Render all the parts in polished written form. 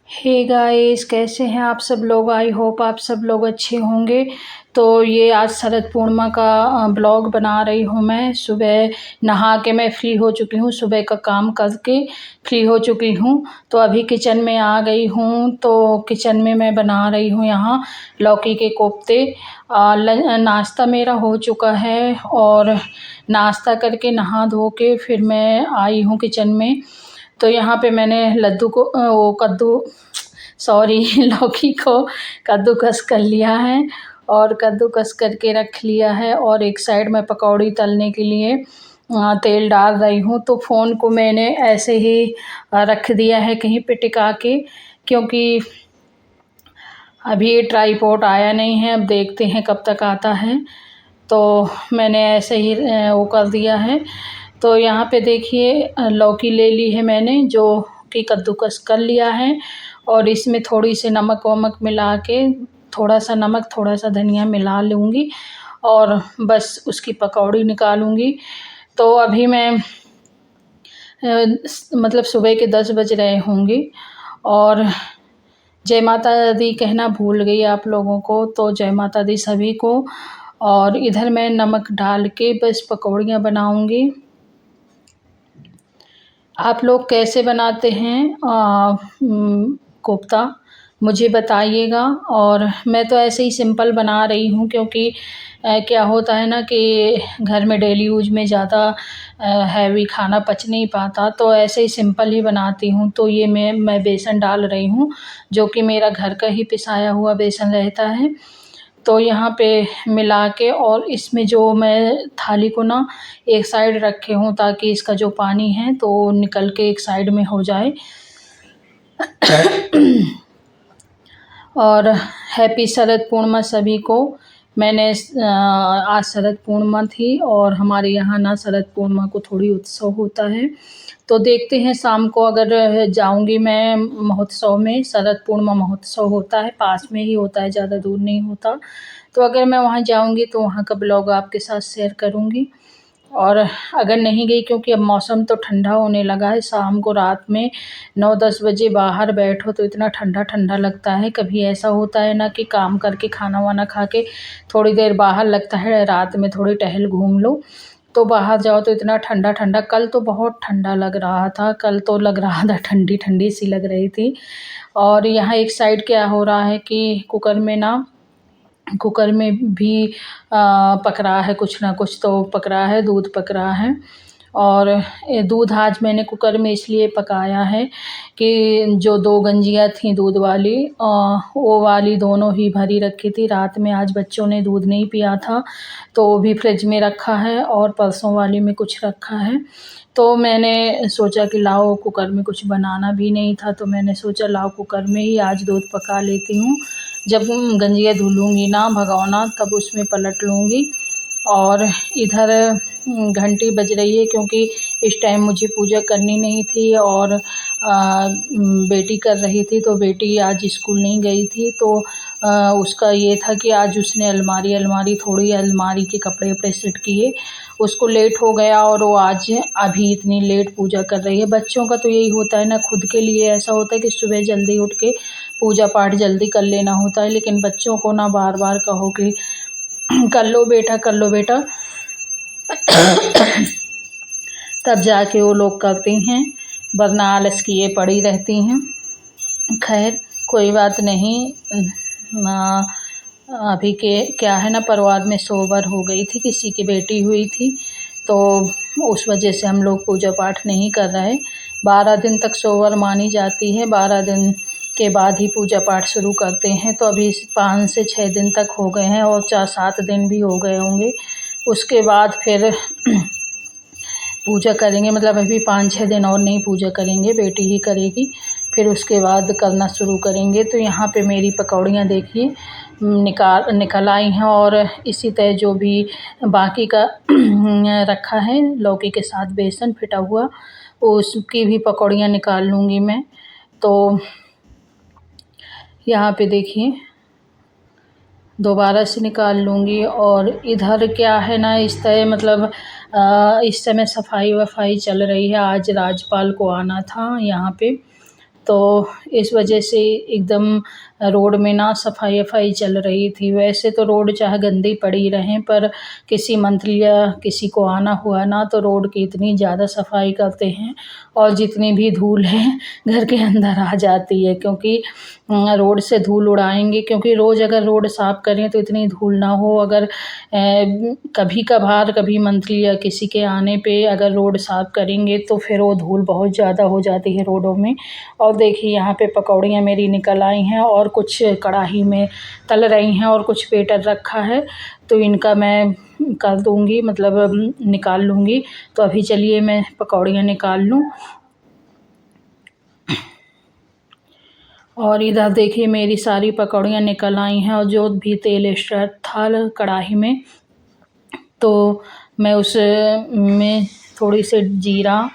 Hey guys, कैसे हैं आप सब लोग। आई होप आप सब लोग अच्छे होंगे। तो ये आज शरद पूर्णिमा का ब्लॉग बना रही हूँ मैं। सुबह नहा के मैं फ्री हो चुकी हूँ, सुबह का काम करके फ्री हो चुकी हूँ। तो अभी किचन में आ गई हूँ। तो किचन में मैं बना रही हूँ यहाँ लौकी के कोफ्ते। नाश्ता मेरा हो चुका है और नाश्ता करके नहा धो के फिर मैं आई हूँ किचन में। तो यहाँ पे मैंने लौकी को कद्दूकस कर लिया है और कद्दूकस करके रख लिया है। और एक साइड में पकौड़ी तलने के लिए तेल डाल रही हूँ। तो फ़ोन को मैंने ऐसे ही रख दिया है कहीं पे टिका के, क्योंकि अभी ट्राईपॉड आया नहीं है। अब देखते हैं कब तक आता है। तो मैंने ऐसे ही वो कर दिया है। तो यहाँ पे देखिए लौकी ले ली है मैंने, जो कि कद्दूकस कर लिया है। और इसमें थोड़ी सी नमक वमक मिला के, थोड़ा सा नमक थोड़ा सा धनिया मिला लूँगी और बस उसकी पकौड़ी निकालूँगी। तो अभी मैं मतलब सुबह के 10 बज रहे होंगे और जय माता दी कहना भूल गई आप लोगों को। तो जय माता दी सभी को। और इधर मैं नमक डाल के बस पकौड़ियाँ बनाऊँगी। आप लोग कैसे बनाते हैं कोफ्ता, मुझे बताइएगा। और मैं तो ऐसे ही सिंपल बना रही हूँ, क्योंकि क्या होता है ना कि घर में डेली यूज में ज़्यादा हैवी खाना पच नहीं पाता, तो ऐसे ही सिंपल ही बनाती हूँ। तो ये मैं बेसन डाल रही हूँ, जो कि मेरा घर का ही पिसाया हुआ बेसन रहता है। तो यहाँ पे मिला के और इसमें जो मैं थाली को ना एक साइड रखे हूँ, ताकि इसका जो पानी है तो निकल के एक साइड में हो जाए। और हैप्पी शरद पूर्णिमा सभी को। मैंने आज शरद पूर्णिमा थी और हमारे यहाँ ना शरद पूर्णिमा को थोड़ी उत्सव होता है। तो देखते हैं शाम को अगर जाऊंगी मैं महोत्सव में। शरद पूर्णिमा महोत्सव होता है, पास में ही होता है, ज़्यादा दूर नहीं होता। तो अगर मैं वहाँ जाऊंगी तो वहाँ का ब्लॉग आपके साथ शेयर करूंगी। और अगर नहीं गई, क्योंकि अब मौसम तो ठंडा होने लगा है, शाम को रात में 9-10 बजे बाहर बैठो तो इतना ठंडा ठंडा लगता है। कभी ऐसा होता है ना कि काम करके खाना वाना खा के थोड़ी देर बाहर लगता है, रात में थोड़ी टहल घूम लो, तो बाहर जाओ तो इतना ठंडा ठंडा। कल तो बहुत ठंडा लग रहा था, कल तो लग रहा था ठंडी ठंडी सी लग रही थी। और यहाँ एक साइड क्या हो रहा है कि कुकर में भी पक रहा है, कुछ ना कुछ तो पक रहा है, दूध पक रहा है। और दूध आज मैंने कुकर में इसलिए पकाया है कि जो 2 गंजियाँ थीं दूध वाली, वो वाली दोनों ही भरी रखी थी। रात में आज बच्चों ने दूध नहीं पिया था, तो वो भी फ्रिज में रखा है और परसों वाली में कुछ रखा है। तो मैंने सोचा कि लाओ, कुकर में कुछ बनाना भी नहीं था, तो मैंने सोचा लाओ कुकर में ही आज दूध पका लेती हूँ। जब गंजिया धुलूँगी ना भगोना, तब उसमें पलट लूँगी। और इधर घंटी बज रही है, क्योंकि इस टाइम मुझे पूजा करनी नहीं थी और बेटी कर रही थी। तो बेटी आज स्कूल नहीं गई थी, तो उसका ये था कि आज उसने अलमारी के कपड़े वपड़े सेट किए। उसको लेट हो गया और वो आज अभी इतनी लेट पूजा कर रही है। बच्चों का तो यही होता है ना, खुद के लिए ऐसा होता है कि सुबह जल्दी उठ के पूजा पाठ जल्दी कर लेना होता है, लेकिन बच्चों को ना बार बार कहो कि कर लो बेटा कर लो बेटा, तब जाके वो लोग करती हैं, वरना आलस किए पड़ी रहती हैं। खैर कोई बात नहीं। अभी के क्या है ना, परिवार में सोबर हो गई थी, किसी की बेटी हुई थी, तो उस वजह से हम लोग पूजा पाठ नहीं कर रहे। 12 दिन तक सोबर मानी जाती है, 12 दिन के बाद ही पूजा पाठ शुरू करते हैं। तो अभी 5 से 6 दिन तक हो गए हैं और 4-7 दिन भी हो गए होंगे। उसके बाद फिर पूजा करेंगे, मतलब अभी 5-6 दिन और नहीं पूजा करेंगे, बेटी ही करेगी। फिर उसके बाद करना शुरू करेंगे। तो यहाँ पे मेरी पकौड़ियाँ देखिए निकल आई हैं। और इसी तरह जो भी बाकी का रखा है लौकी के साथ बेसन फिटा हुआ, उसकी भी पकौड़ियाँ निकाल लूँगी मैं। तो यहाँ पे देखिए दोबारा से निकाल लूँगी। और इधर क्या है ना, इस तरह मतलब इस समय सफाई वफाई चल रही है। आज राजपाल को आना था यहाँ पे, तो इस वजह से एकदम रोड में ना सफाई चल रही थी। वैसे तो रोड चाहे गंदी पड़ी रहें, पर किसी मंथली या किसी को आना हुआ ना तो रोड की इतनी ज़्यादा सफाई करते हैं, और जितनी भी धूल है घर के अंदर आ जाती है, क्योंकि रोड से धूल उड़ाएंगे। क्योंकि रोज़ अगर रोड साफ़ करें तो इतनी धूल ना हो। अगर कभी कभार कभी मंथली या किसी के आने पे अगर रोड साफ़ करेंगे तो फिर वो धूल बहुत ज़्यादा हो जाती है रोडों में। और देखिए यहाँ पे पकौड़ियाँ मेरी निकल आई हैं, और कुछ कढ़ाई में तल रही हैं, और कुछ बेटर रखा है, तो इनका मैं कर दूँगी, मतलब निकाल लूँगी। तो अभी चलिए मैं पकौड़ियाँ निकाल लूँ। और इधर देखिए मेरी सारी पकौड़ियाँ निकल आई हैं, और जो भी तेल एक्स्ट्रा था कढ़ाई में, तो मैं उसमें थोड़ी सी जीरा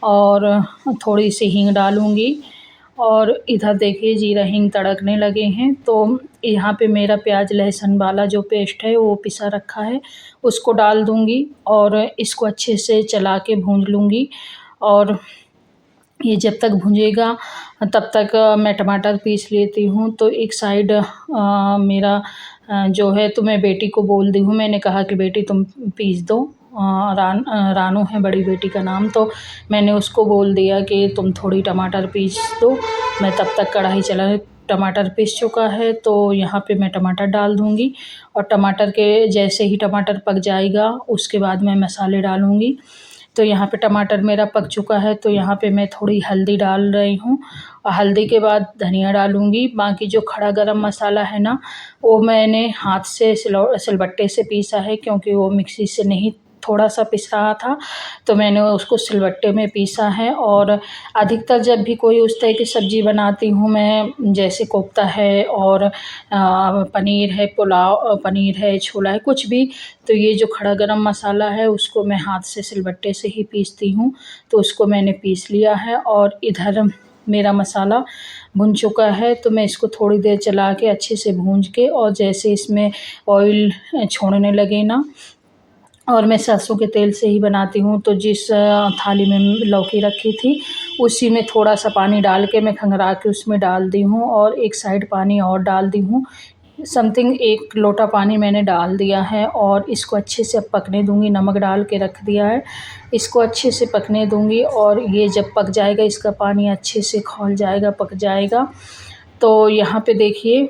और थोड़ी सी हींग डालूँगी। और इधर देखिए जीरा हींग तड़कने लगे हैं, तो यहाँ पे मेरा प्याज लहसुन वाला जो पेस्ट है वो पिसा रखा है, उसको डाल दूँगी और इसको अच्छे से चला के भूंज लूँगी। और ये जब तक भुनेगा तब तक मैं टमाटर पीस लेती हूँ। तो एक साइड मेरा जो है, तो मैं बेटी को बोल दी हूँ, मैंने कहा कि बेटी तुम पीस दो। रानू है बड़ी बेटी का नाम, तो मैंने उसको बोल दिया कि तुम थोड़ी टमाटर पीस दो, मैं तब तक कढ़ाई चला। टमाटर पीस चुका है, तो यहाँ पे मैं टमाटर डाल दूँगी, और टमाटर के जैसे ही टमाटर पक जाएगा उसके बाद मैं मसाले डालूँगी। तो यहाँ पे टमाटर मेरा पक चुका है, तो यहाँ पे मैं थोड़ी हल्दी डाल रही हूँ, और हल्दी के बाद धनिया डालूँगी। बाकी जो खड़ा गरम मसाला है ना, वो मैंने हाथ से सिलबट्टे से पीसा है, क्योंकि वो मिक्सी से नहीं थोड़ा सा पिस रहा था, तो मैंने उसको सिलबट्टे में पीसा है। और अधिकतर जब भी कोई उस तरह की सब्ज़ी बनाती हूँ मैं, जैसे कोफ्ता है और पनीर है, पुलाव पनीर है, छोला है, कुछ भी, तो ये जो खड़ा गरम मसाला है उसको मैं हाथ से सिलबट्टे से ही पीसती हूँ। तो उसको मैंने पीस लिया है, और इधर मेरा मसाला भुन चुका है, तो मैं इसको थोड़ी देर चला के अच्छे से भूंज के, और जैसे इसमें ऑयल छोड़ने लगे ना, और मैं सरसों के तेल से ही बनाती हूँ, तो जिस थाली में लौकी रखी थी उसी में थोड़ा सा पानी डाल के मैं खंगरा के उसमें डाल दी हूँ, और एक साइड पानी और डाल दी हूँ। समथिंग 1 लोटा पानी मैंने डाल दिया है, और इसको अच्छे से अब पकने दूँगी। नमक डाल के रख दिया है, इसको अच्छे से पकने दूँगी। और ये जब पक जाएगा, इसका पानी अच्छे से खौल जाएगा, पक जाएगा। तो यहाँ पे देखिए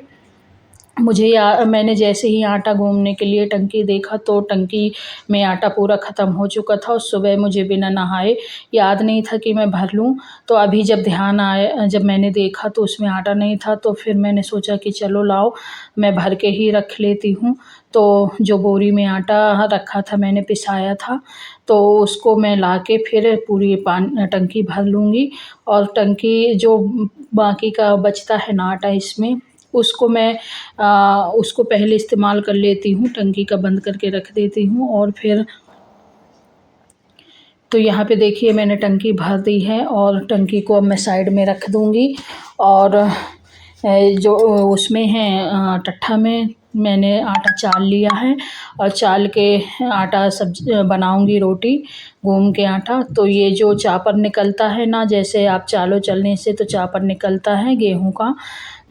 मैंने जैसे ही आटा गूँथने के लिए टंकी देखा, तो टंकी में आटा पूरा ख़त्म हो चुका था, और सुबह मुझे बिना नहाए याद नहीं था कि मैं भर लूँ। तो अभी जब ध्यान आया, जब मैंने देखा तो उसमें आटा नहीं था, तो फिर मैंने सोचा कि चलो लाओ मैं भर के ही रख लेती हूँ। तो जो बोरी में आटा रखा था मैंने पिसाया था, तो उसको मैं ला के फिर पूरी टंकी भर लूँगी। और टंकी जो बाकी का बचता है ना आटा इसमें, उसको मैं उसको पहले इस्तेमाल कर लेती हूँ, टंकी का बंद करके रख देती हूँ। और फिर तो यहाँ पे देखिए मैंने टंकी भर दी है, और टंकी को अब मैं साइड में रख दूँगी। और जो उसमें है टट्ठा में मैंने आटा चाल लिया है, और चाल के आटा बनाऊँगी रोटी गूँध के आटा। तो ये जो चापर निकलता है ना, जैसे आप चालो चलने से तो चापर निकलता है गेहूँ का,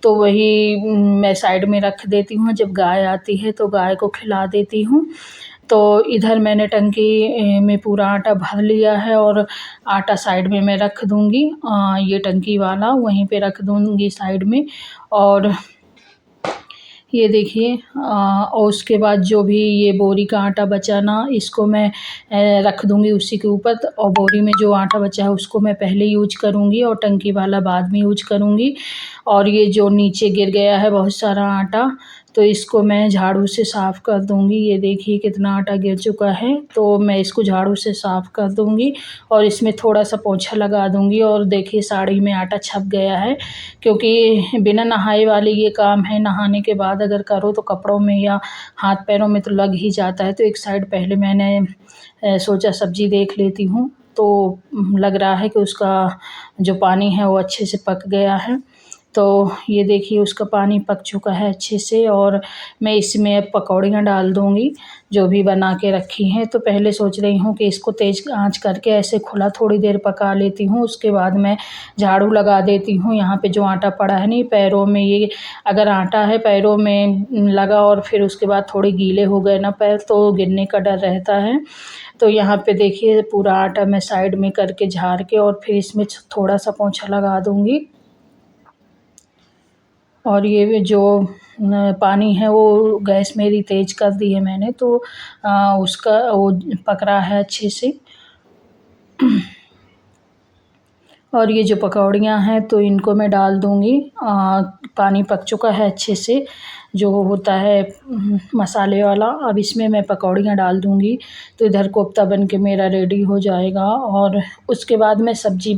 तो वही मैं साइड में रख देती हूँ। जब गाय आती है तो गाय को खिला देती हूँ। तो इधर मैंने टंकी में पूरा आटा भर लिया है, और आटा साइड में मैं रख दूँगी। ये टंकी वाला वहीं पे रख दूँगी साइड में। और ये देखिए और उसके बाद जो भी ये बोरी का आटा बचा ना, इसको मैं रख दूँगी उसी के ऊपर। और बोरी में जो आटा बचा है उसको मैं पहले यूज करूँगी, और टंकी वाला बाद में यूज करूँगी। और ये जो नीचे गिर गया है बहुत सारा आटा, तो इसको मैं झाड़ू से साफ़ कर दूँगी। ये देखिए कितना आटा गिर चुका है, तो मैं इसको झाड़ू से साफ़ कर दूँगी, और इसमें थोड़ा-सा पोंछा लगा दूँगी। और देखिए साड़ी में आटा छप गया है, क्योंकि बिना नहाए वाले ये काम है। नहाने के बाद अगर करो तो कपड़ों में या हाथ पैरों में तो लग ही जाता है। तो एक साइड पहले मैंने सोचा सब्ज़ी देख लेती हूँ, तो लग रहा है कि उसका जो पानी है वो अच्छे से पक गया है। तो ये देखिए उसका पानी पक चुका है अच्छे से और मैं इसमें अब पकौड़ियाँ डाल दूँगी जो भी बना के रखी हैं। तो पहले सोच रही हूँ कि इसको तेज़ आँच करके ऐसे खुला थोड़ी देर पका लेती हूँ, उसके बाद मैं झाड़ू लगा देती हूँ। यहाँ पे जो आटा पड़ा है नहीं पैरों में, ये अगर आटा है पैरों में लगा और फिर उसके बाद थोड़े गीले हो गए ना पैर, तो गिरने का डर रहता है। तो यहाँ पे देखिए पूरा आटा मैं साइड में करके झाड़ के और फिर इसमें थोड़ा सा पोंछा लगा दूँगी। और ये जो पानी है वो गैस मेरी तेज़ कर दी है मैंने, तो उसका वो पक रहा है अच्छे से। और ये जो पकौड़ियाँ हैं तो इनको मैं डाल दूँगी। पानी पक चुका है अच्छे से, जो होता है मसाले वाला। अब इसमें मैं पकौड़ियाँ डाल दूँगी। तो इधर कोफ्ता बन के मेरा रेडी हो जाएगा और उसके बाद मैं सब्ज़ी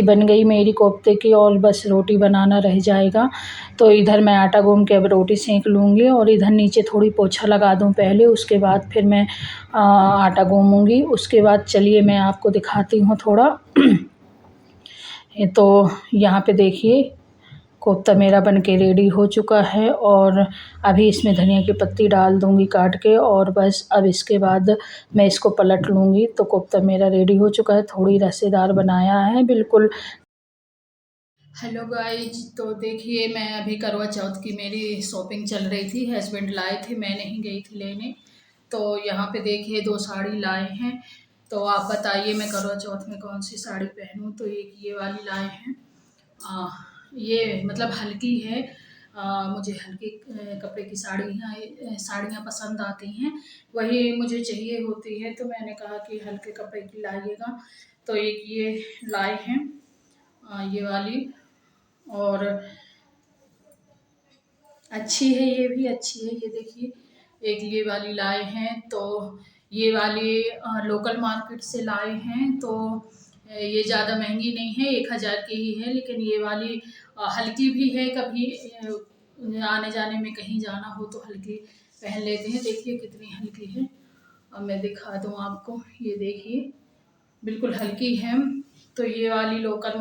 बन गई मेरी कोफ्ते की और बस रोटी बनाना रह जाएगा। तो इधर मैं आटा गूँध के अब रोटी सेंक लूँगी और इधर नीचे थोड़ी पोछा लगा दूँ पहले, उसके बाद फिर मैं आटा गूँथूँगी। उसके बाद चलिए मैं आपको दिखाती हूँ थोड़ा। तो यहाँ पे देखिए कोफ्ता मेरा बन के रेडी हो चुका है और अभी इसमें धनिया की पत्ती डाल दूँगी काट के और बस अब इसके बाद मैं इसको पलट लूँगी। तो कोफ्ता मेरा रेडी हो चुका है, थोड़ी रसेदार बनाया है बिल्कुल। हेलो गाइज, तो देखिए मैं अभी करवा चौथ की मेरी शॉपिंग चल रही थी, हस्बैंड लाए थे, मैं नहीं गई थी लेने। तो यहाँ पे देखिए 2 साड़ी लाए हैं। तो आप बताइए मैं करवा चौथ में कौन सी साड़ी पहनूं। तो एक ये वाली लाए हैं। ये मतलब हल्की है। मुझे हल्के कपड़े की साड़ियाँ पसंद आती हैं, वही मुझे चाहिए होती है। तो मैंने कहा कि हल्के कपड़े की लाइएगा। तो एक ये लाए हैं, ये वाली, और अच्छी है, ये भी अच्छी है। ये देखिए एक ये वाली लाए हैं। तो ये वाली लोकल मार्केट से लाए हैं। तो ये ज़्यादा महंगी नहीं है, 1000 की ही है। लेकिन ये वाली हल्की भी है, कभी आने जाने में कहीं जाना हो तो हल्की पहन लेते हैं। देखिए कितनी हल्की है, अब मैं दिखा दूँ आपको। ये देखिए बिल्कुल हल्की है। तो ये वाली लोकल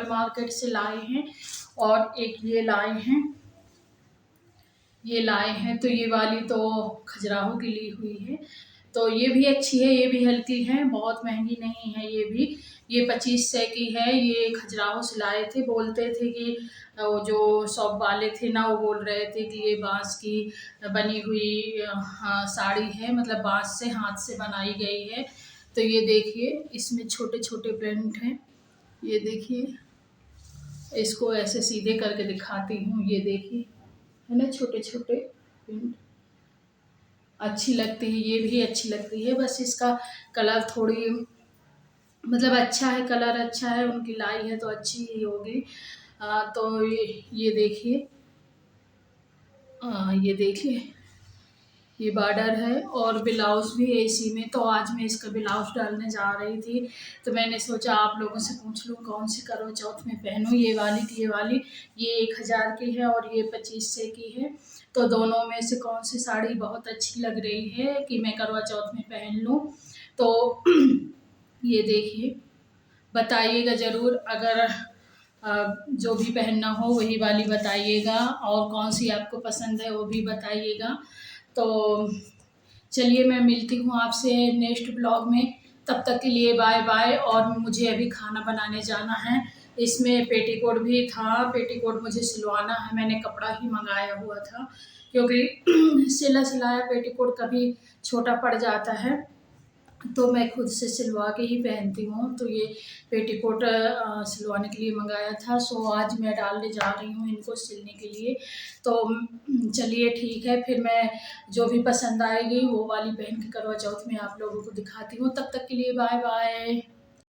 मार्केट से लाए हैं। और एक ये लाए हैं। तो ये वाली तो खजुराहो की ली हुई है। तो ये भी अच्छी है, ये भी हल्की है, बहुत महंगी नहीं है ये भी। ये 2500 की है। ये खजुराहो से लाए थे। बोलते थे कि वो जो शॉप वाले थे ना, वो बोल रहे थे कि ये बांस की बनी हुई हाँ साड़ी है, मतलब बांस से हाथ से बनाई गई है। तो ये देखिए इसमें छोटे छोटे प्रिंट हैं। ये देखिए, इसको ऐसे सीधे करके दिखाती हूँ। ये देखिए है ना, छोटे छोटे प्रिंट, अच्छी लगती है, ये भी अच्छी लगती है। बस इसका कलर थोड़ी मतलब अच्छा है, कलर अच्छा है, उनकी लाई है तो अच्छी ही होगी। तो ये देखिए ये बॉर्डर है और ब्लाउज भी है इसी में। तो आज मैं इसका ब्लाउज डालने जा रही थी, तो मैंने सोचा आप लोगों से पूछ लूँ कौन सी करवा चौथ में पहनूँ। ये वाली की ये 1000 की है और ये 2500 की है। तो दोनों में से कौन सी साड़ी बहुत अच्छी लग रही है कि मैं करवा चौथ में पहन लूँ। तो ये देखिए बताइएगा ज़रूर, अगर जो भी पहनना हो वही वाली बताइएगा, और कौन सी आपको पसंद है वो भी बताइएगा। तो चलिए मैं मिलती हूँ आपसे नेक्स्ट ब्लॉग में। तब तक के लिए बाय बाय। और मुझे अभी खाना बनाने जाना है। इसमें पेटीकोट भी था, पेटीकोट मुझे सिलवाना है, मैंने कपड़ा ही मंगाया हुआ था, क्योंकि सिला सिलाया पेटीकोट कभी छोटा पड़ जाता है, तो मैं खुद से सिलवा के ही पहनती हूँ। तो ये पेटीकोट सिलवाने के लिए मंगाया था। सो आज मैं डालने जा रही हूँ इनको सिलने के लिए। तो चलिए ठीक है, फिर मैं जो भी पसंद आएगी वो वाली पहन के करवा चौथ में आप लोगों को दिखाती हूँ। तब तक के लिए बाय बाय।